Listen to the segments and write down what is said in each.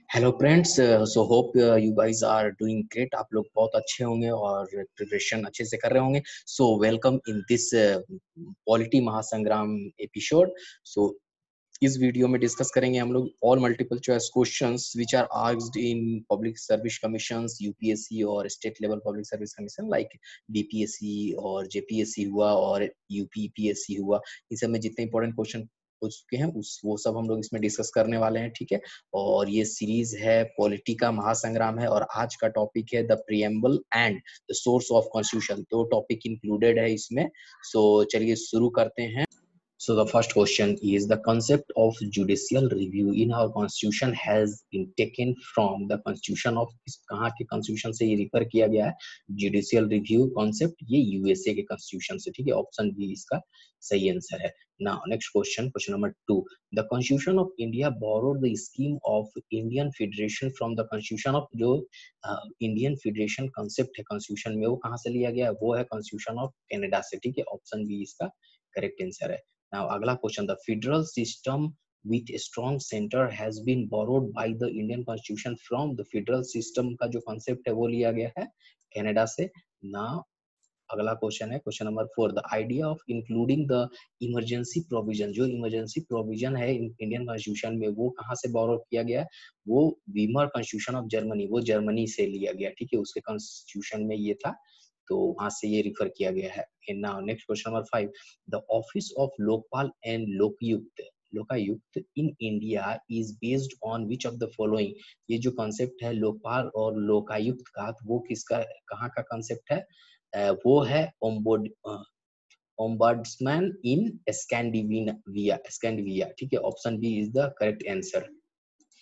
Hello friends, so hope you guys are doing great. आप लोग बहुत अच्छे होंगे और प्रिपरेशन अच्छे से कर रहे होंगे। So welcome in this polity Mahasangram episode. So इस वीडियो में डिस्कस करेंगे हम लोग all multiple choice questions which are asked in public service commissions, UPSC और state level public service commission like BPSC और जेपीएससी हुआ और यूपीपीएससी हुआ। इन सब में जितने इंपॉर्टेंट क्वेश्चन हो चुके हैं वो सब हम लोग इसमें डिस्कस करने वाले हैं, ठीक है। और ये सीरीज है पॉलिटी का महासंग्राम है और आज का टॉपिक है the preamble and the source of constitution. दो टॉपिक इंक्लूडेड है इसमें। सो चलिए शुरू करते हैं। So the first question is the concept of judicial review in our constitution has been taken from the constitution of कहाँ के constitution से ये refer किया गया है? Judicial review concept ये USA के constitution से, ठीक है। ऑप्शन बी इसका सही आंसर है। Now next question, question number 2. The constitution of India borrowed the scheme of Indian Federation from the constitution of जो Indian Federation concept है constitution में, वो कहाँ से लिया गया है? वो है constitution of Canada से, ठीक है। ऑप्शन बी इसका करेक्ट आंसर है। Now, अगला question, the federal system with strong centre has been borrowed by the Indian constitution from the federal system का जो कॉन्सेप्ट है वो लिया गया है कनाडा से। ना अगला क्वेश्चन है question number 4, the idea of including the emergency provision, जो इमरजेंसी प्रोविजन है इंडियन कॉन्स्टिट्यूशन में वो कहाँ से बोरो किया गया है? वो वीमर कॉन्स्टिट्यूशन ऑफ जर्मनी, वो जर्मनी से लिया गया, ठीक है। उसके कॉन्स्टिट्यूशन में ये था तो वहां से ये रिफर किया गया है। Now next question number 5, the office of Lokpal and Lokayukta in India is based on which of the following. ये जो कॉन्सेप्ट है लोकपाल और लोकायुक्त का, तो वो किसका कहाँ का कॉन्सेप्ट है? वो है ओम्बड्समैन इन स्कैंडिनेविया, ठीक है। Option B is the correct answer.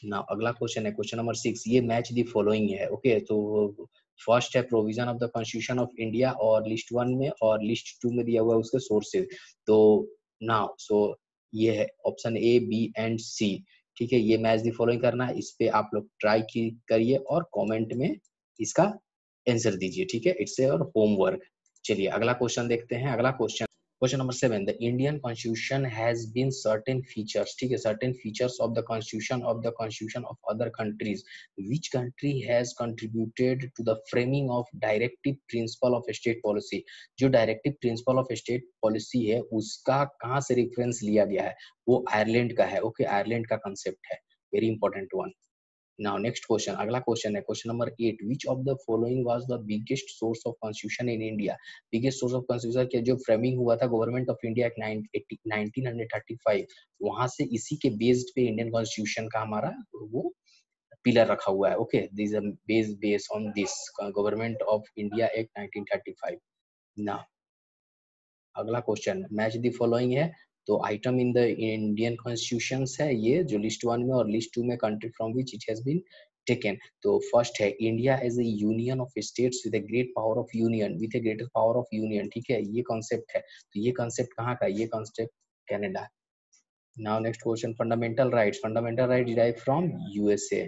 ना अगला क्वेश्चन है क्वेश्चन नंबर 6, ये मैच द फॉलोइंग है, ओके। तो फर्स्ट है provision of the constitution of India और लिस्ट 1 में और लिस्ट 2 में दिया हुआ है उसके सोर्सेज। तो नाउ सो ये है ऑप्शन ए बी एंड सी, ठीक है। ये मैच द फॉलोइंग करना है, इस पे आप लोग ट्राई करिए और कमेंट में इसका आंसर दीजिए, ठीक है। इट्स और होमवर्क। चलिए अगला क्वेश्चन देखते हैं। अगला question question number 7, the Indian constitution has been certain features, ठीक है, certain features of the constitution of other countries. which country has contributed to the framing of directive principle of state policy? जो directive principle of state policy है उसका कहाँ से reference लिया गया है? वो आयरलैंड का है, ओके। आयरलैंड का कंसेप्ट है, very important one. Now next question, अगला क्वेश्चन है question number 8, which of the following was the biggest source of constitution in India? biggest source of constitution के जो फ्रेमिंग हुआ था गवर्नमेंट ऑफ इंडिया 1935, वहां से इसी के बेस्ड पे इंडियन कॉन्स्टिट्यूशन का हमारा वो पिलर रखा हुआ है, okay. This based on this government of India act 1935। ना अगला क्वेश्चन मैच द फॉलोइंग है, तो item in the Indian constitution है ये जो लिस्ट 1 में और लिस्ट 2 में country from which it has been taken. तो फर्स्ट है India as a union of states with a great power of union, with a greater power of union, ठीक है। ये कॉन्सेप्ट है, तो ये कॉन्सेप्ट कहाँ का? ये concept Canada. Now next question, fundamental rights derive from USA.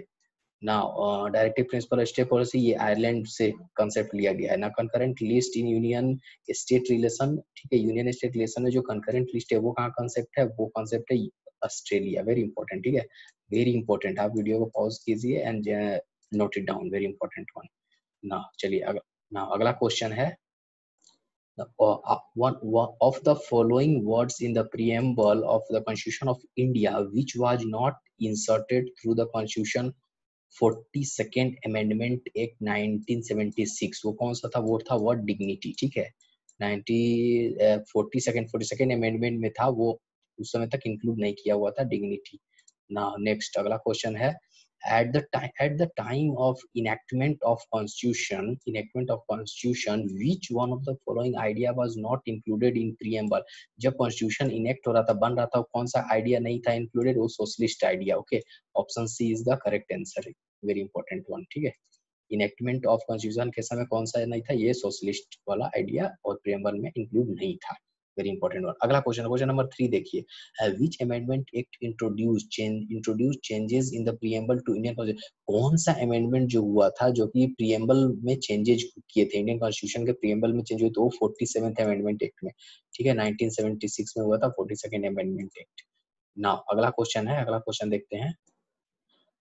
Now directive principle state policy ये आयरलैंड से कंसेप्ट लिया गया है। ना concurrent list in union state relation, ठीक है। यूनियन स्टेट रिलेशन में जो कंकरेंट लिस्ट है वो कहाँ कंसेप्ट है? वो कंसेप्ट है ऑस्ट्रेलिया, वेरी इंपॉर्टेंट, ठीक है। वेरी इंपॉर्टेंट, आप वीडियो को पॉज कीजिए and note it down, very important one. ना चलिए अगला क्वेश्चन है, one of the following words in the preamble of the Constitution of India which was not inserted through the Constitution 42nd amendment act 1976, वो कौन सा था? वो था वर्ड डिग्निटी, ठीक है। 42nd अमेंडमेंट में था वो, उस समय तक इंक्लूड नहीं किया हुआ था डिग्निटी। ना नेक्स्ट अगला क्वेश्चन है, at the time of enactment of constitution which one of the following idea was not included in preamble? जब कॉन्स्टिट्यूशन इनेक्ट हो रहा था, बन रहा था, कौन सा आइडिया नहीं था इंक्लूडेड? वो socialist idea, okay. Option C is the correct answer, very important one, ठीक है। इनेक्टमेंट ऑफ कॉन्स्टिट्यूशन के समय कौन सा नहीं था? ये सोशलिस्ट वाला आइडिया और प्रियम्बल में इंक्लूड नहीं था, वेरी इंपॉर्टेंट वन। अगला क्वेश्चन नंबर 3 देखिए, which amendment act introduce changes in the preamble to Indian constitution? कौन सा अमेंडमेंट जो हुआ था जो कि प्रियम्बल में चेंजेस किए थे, इंडियन कॉन्स्टिट्यूशन के प्रियम्बल में चेंज हुए, तो 47th अमेंडमेंट एक्ट में, ठीक है। 1976 में हुआ था 42nd अमेंडमेंट एक्ट। नाउ अगला क्वेश्चन देखते हैं,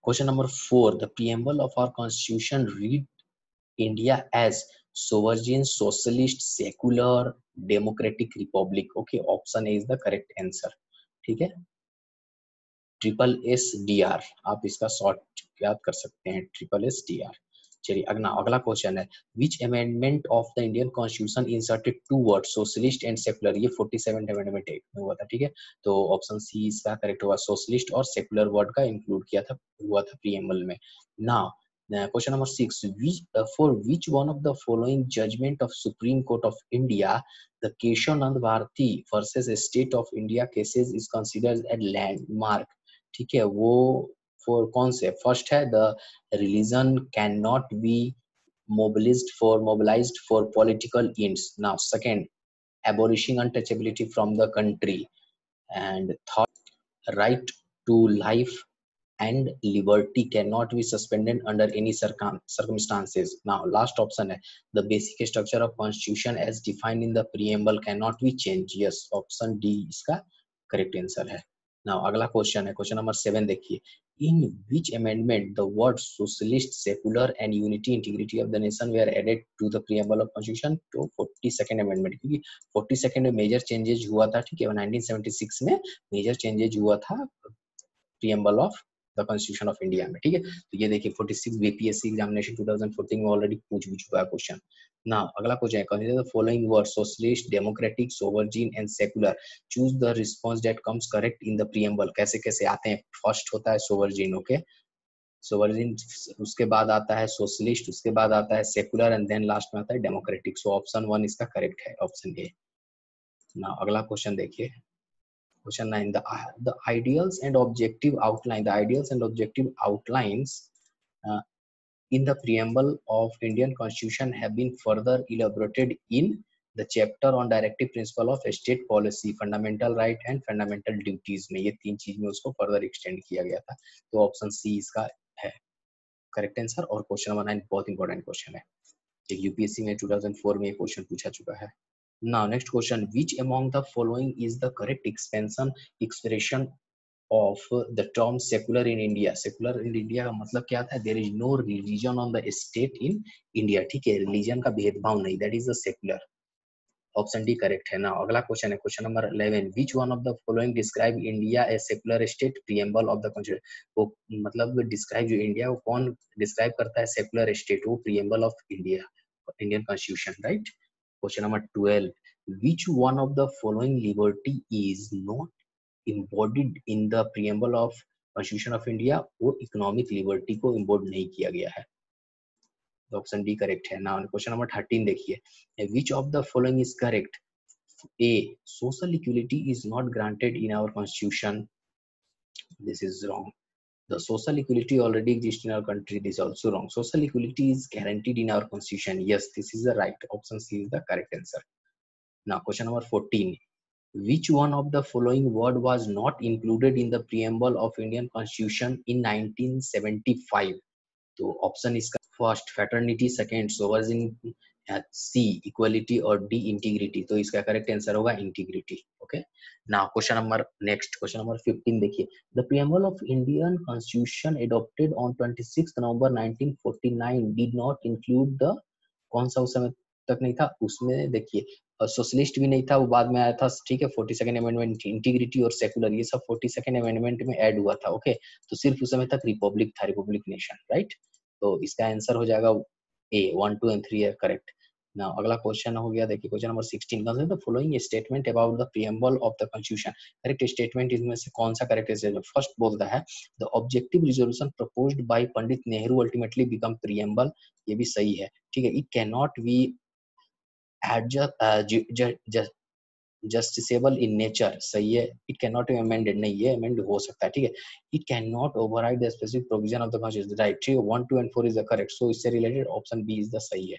question number 4, the preamble of our constitution read India as sovereign, socialist, secular, democratic republic. Okay, option A is the correct answer. ठीक है, SSDR, आप इसका शॉर्ट याद कर सकते हैं, SSDR। चलिए अगला क्वेश्चन है, which amendment of the Indian constitution inserted two word socialist and secular. ये 47 अमेंडमेंट में हुआ था। ठीक है, तो ऑप्शन सी इसका करेक्ट होगा, सोशलिस्ट और सेकुलर वर्ड का इंक्लूड किया था, हुआ था प्रीएम्बल में। Now question number 6, for which one of the following judgment of Supreme Court of India the Keshav Bharati versus State of India cases is considered a landmark। ठीक है, वो for कौन से, फर्स्ट है the religion can not be mobilized for political ends। Now second, abolishing untouchability from the country, and third, right to life and liberty cannot be suspended under any circumstances। Now last option है, the basic structure of constitution as defined in the preamble cannot be changed। yes, option D इसका correct answer है। Now अगला question है, question number 7 देखिए, in which amendment the words socialist, secular and unity integrity of the nation were added to the preamble of constitution। तो 42nd amendment, क्योंकि 42nd में major changes हुआ था। ठीक है, 1976 में मेजर चेंजेज हुआ था preamble of the constitution of India में। ठीक है, तो ये देखिए 46 बीपीएससी एग्जामिनेशन 2014 में ऑलरेडी पूछ भी चुका है क्वेश्चन। ना अगला क्वेश्चन है, consider the following word socialist, democratic, sovereign and secular, choose the response that comes correct in the preamble. कैसे कैसे आते हैं, फर्स्ट होता है सोवर्जिन। ओके, सोवर्जिन, उसके बाद आता है सोशलिस्ट, उसके बाद आता है सेकुलर एंड देन लास्ट में आता है डेमोक्रेटिक। सो ऑप्शन 1 इसका करेक्ट है, ऑप्शन ए। ना अगला क्वेश्चन देखिए, Question 9, the ideals and objective outline, the ideals and objective outlines in the preamble of Indian Constitution have been further elaborated in the chapter on directive principle of state policy, fundamental right and fundamental duties में। ये तीन चीज में उसको further extend किया गया था। तो ऑप्शन सी इसका है करेक्ट आंसर। और क्वेश्चन नंबर 9 बहुत इंपॉर्टेंट क्वेश्चन है, यूपीएससी में 2004 में क्वेश्चन पूछा चुका है। Now next question, which among the following is the correct expression of the term secular in India। secular in India का मतलब क्या था, there is no religion on the state in India। ठीक है, रिलीजन का भेदभाव नहीं, that is the secular। Option D correct है ना। अगला क्वेश्चन है, question number 11, which one of the following describe India as secular state preamble of the constitution। वो मतलब डिस्क्राइब जो इंडिया को कौन डिस्क्राइब करता है, सेकुलर स्टेट, वो preamble of India, Indian constitution, right. Question number 12, which one of the following liberty is not embodied in the preamble of Constitution of India। वो economic liberty को इम्बोर्ड नहीं किया गया है, ऑप्शन डी करेक्ट है ना। Question number 13 देखिए, which of the following is correct। A, social equality is not granted in our constitution। This is wrong, the social equality already exists in our country। This is also wrong, social equality is guaranteed in our constitution। Yes, this is the right, option C is the correct answer। Now question number 14, which one of the following word was not included in the preamble of Indian Constitution in 1975। तो option इसका first fraternity, second सोवर्जिन, सी equality और D integrity. तो इसका correct answer होगा integrity. Okay, now question number next, question number 15 देखिए, the preamble of Indian constitution adopted on 26 November 1949 did not include the, कौन सा उस समय तक नहीं था उसमें, देखिए सोशलिस्ट भी नहीं था, वो बाद में आया था। ठीक है, 42nd अमेंडमेंट, इंटीग्रिटी और सेकुलर ये सब 42nd अमेंडमेंट में ऐड हुआ था। ओके, तो सिर्फ उस समय तक रिपब्लिक था, रिपब्लिक नेशन, राइट। तो इसका आंसर हो जाएगा ए, 1 2 and 3 है करेक्ट ना। अगला क्वेश्चन हो गया, देखिए question number 16, consider the following statement about the preamble of the constitution. Correct statement इसमें से कौन सा करेक्ट है। फर्स्ट बोलता है, the objective resolution proposed by Pandit Nehru ultimately become preamble. ये भी सही है। ठीक है, it can not be justiciable in nature, सही है। It can not be amended, नहीं ये अमेंड हो सकता है। ठीक है, it can not override the specific provision of the constitution, right. ठीक है, 1 2 and 4 is the correct, so इससे related option B is the सही है।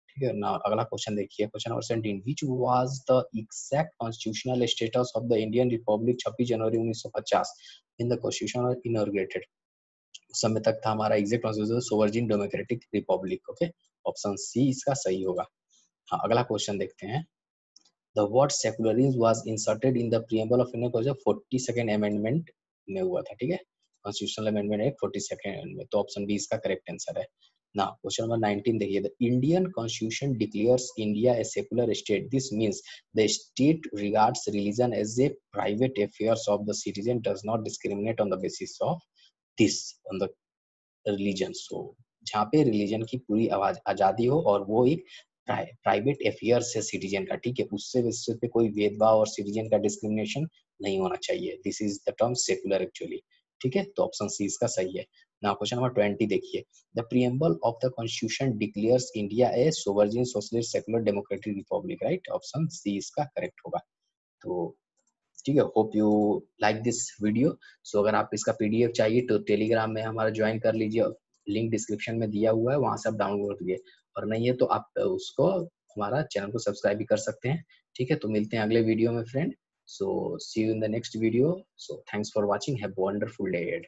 ठीक है ना, अगला क्वेश्चन देखिए, question number 17, which was the exact constitutional status of the Indian republic 26 January 1950 in the constitution inaugurated. उस समय तक था हमारा exact constitution sovereign democratic republic. Okay, option C इसका सही होगा। हाँ, अगला क्वेश्चन देखते हैं, the word secularism was inserted in the preamble of Indian Constitution 42nd amendment में हुआ था। ठीक है, कॉन्स्टिट्यूशनल अमेंडमेंट एक्ट 42 में, तो ऑप्शन बी इसका करेक्ट आंसर है। Now, question number 19 देखिए, the Indian Constitution declares India a secular state. This means the state regards religion as a private affairs of the citizen, does not discriminate on the basis of this, on the religion. So, जहाँ पे religion की पूरी आजादी हो और वो एक private affairs है सिटीजन का, ठीक है, उससे पे कोई भेदभाव और सिटीजन का डिस्क्रिमिनेशन नहीं होना चाहिए। This is the term secular actually, ठीक है, तो ऑप्शन सी इसका सही है। नाउ क्वेश्चन नंबर 20 देखिए, the preamble of the constitution declares India a sovereign socialist secular democratic republic, right, option C इसका करेक्ट होगा। तो ठीक है, hope you like this video. So अगर आप इसका पीडीएफ चाहिए तो टेलीग्राम में हमारा ज्वाइन कर लीजिए, लिंक डिस्क्रिप्शन में दिया हुआ है, वहां से आप डाउनलोड करिए, और नहीं है तो आप उसको हमारा चैनल को सब्सक्राइब भी कर सकते हैं, ठीक है। तो मिलते हैं अगले वीडियो में friend. So see you in the next video. So thanks for watching, have wonderful day.